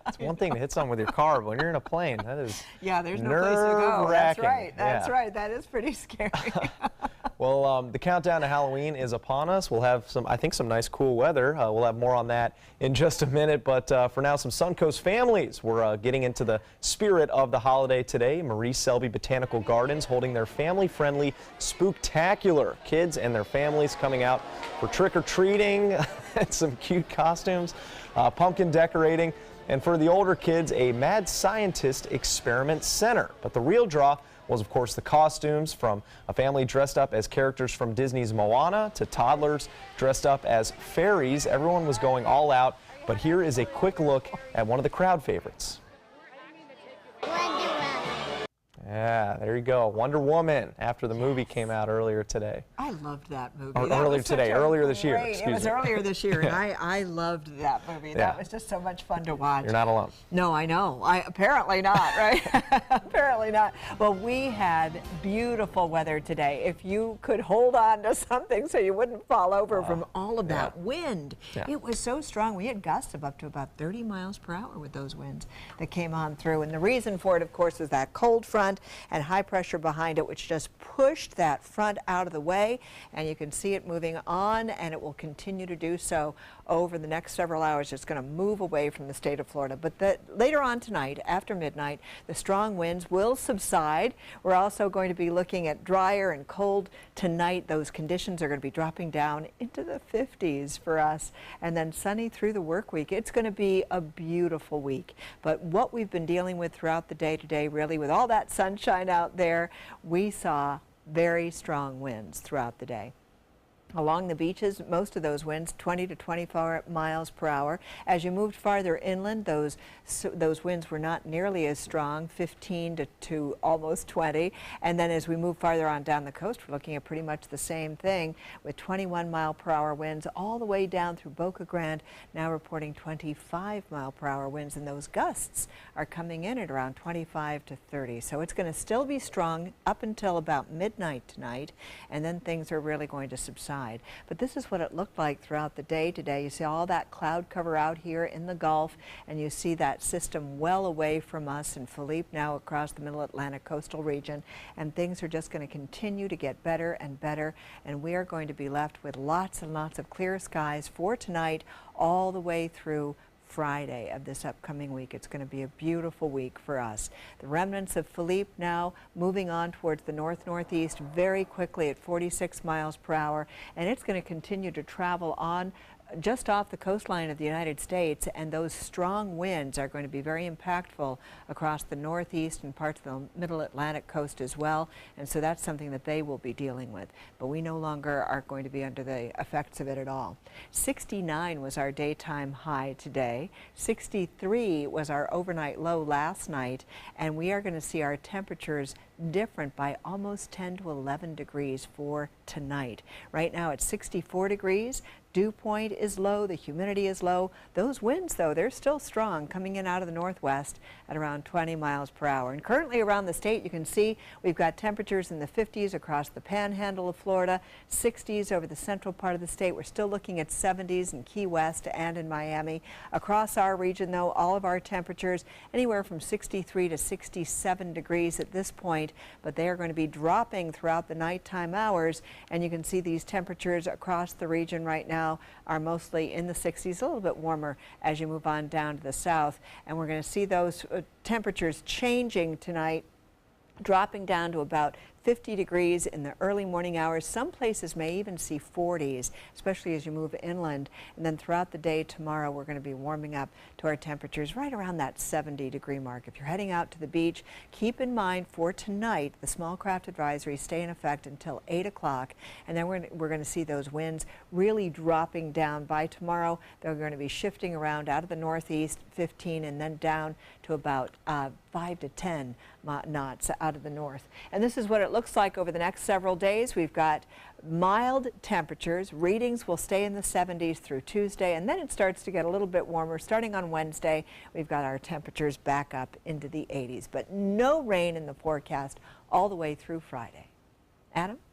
It's one thing to hit something with your car, but when you're in a plane, that is Yeah, there's no place to go. That's nerve-wracking. right. That's Yeah. right. That is pretty scary. Well, the countdown to Halloween is upon us. We'll have I think, some nice cool weather. We'll have more on that in just a minute. But for now, some Suncoast families. We're getting into the spirit of the holiday today. Marie Selby Botanical Gardens holding their family-friendly Spooktacular. Kids and their families coming out for trick-or-treating and some cute costumes, pumpkin decorating, and for the older kids, a Mad Scientist Experiment Center. But the real draw was, of course, the costumes, from a family dressed up as characters from Disney's Moana to toddlers dressed up as fairies. Everyone was going all out, but here is a quick look at one of the crowd favorites. Yeah, there you go. Wonder Woman, after the movie came out earlier today. I loved that movie. Or That earlier was today, such a earlier this year, great- excuse It was me. earlier this year, and I loved that movie. Yeah. That was just so much fun to watch. You're not alone. No, I know. Apparently not, right? Apparently not. Well, we had beautiful weather today. If you could hold on to something so you wouldn't fall over from all of that wind. Yeah. It was so strong. We had gusts of up to about 30 miles per hour with those winds that came on through. And the reason for it, of course, is that cold front and high pressure behind it, which just pushed that front out of the way. And you can see it moving on, and it will continue to do so over the next several hours. It's going to move away from the state of Florida. But later on tonight, after midnight, the strong winds will subside. We're also going to be looking at drier and cold tonight. Those conditions are going to be dropping down into the 50s for us, and then sunny through the work week. It's going to be a beautiful week. But what we've been dealing with throughout the day today, really, with all that sunshine out there, we saw very strong winds throughout the day. Along the beaches, most of those winds 20 to 24 miles per hour. As you moved farther inland, those winds were not nearly as strong, 15 to almost 20. And then as we move farther on down the coast, we're looking at pretty much the same thing, with 21 mile per hour winds all the way down through Boca Grande, now reporting 25 mile per hour winds, and those gusts are coming in at around 25 to 30. So it's going to still be strong up until about midnight tonight, and then things are really going to subside. But this is what it looked like throughout the day today. You see all that cloud cover out here in the Gulf, and you see that system well away from us in Philippe, now across the Middle Atlantic coastal region, and things are just going to continue to get better and better, and we are going to be left with lots and lots of clear skies for tonight all the way through Friday of this upcoming week. It's going to be a beautiful week for us. The remnants of Philippe now moving on towards the north-northeast very quickly at 46 miles per hour, and it's going to continue to travel on just off the coastline of the United States, and those strong winds are going to be very impactful across the northeast and parts of the Middle Atlantic coast as well, and so that's something that they will be dealing with. But we no longer are going to be under the effects of it at all. 69 was our daytime high today. 63 was our overnight low last night, and we are going to see our temperatures different by almost 10 to 11 degrees for tonight. Right now it's 64 degrees. Dew point is low, the humidity is low. Those winds, though, they're still strong, coming in out of the northwest at around 20 miles per hour. And currently around the state, you can see we've got temperatures in the 50s across the panhandle of Florida, 60s over the central part of the state. We're still looking at 70s in Key West and in Miami. Across our region, though, all of our temperatures anywhere from 63 to 67 degrees at this point, but they are going to be dropping throughout the nighttime hours, and you can see these temperatures across the region right now are mostly in the 60s, a little bit warmer as you move on down to the south. And we're going to see those temperatures changing tonight, dropping down to about 50 degrees in the early morning hours. Some places may even see 40s, especially as you move inland. And then throughout the day tomorrow, we're going to be warming up to our temperatures right around that 70-degree mark. If you're heading out to the beach, keep in mind for tonight, the small craft advisories stay in effect until 8 o'clock. And then we're going to see those winds really dropping down by tomorrow. They're going to be shifting around out of the northeast, 15, and then down to about 5 to 10 knots out of the north. And this is what it looks like over the next several days. We've got mild temperatures. Readings will stay in the 70s through Tuesday, and then it starts to get a little bit warmer. Starting on Wednesday, we've got our temperatures back up into the 80s, but no rain in the forecast all the way through Friday. Adam?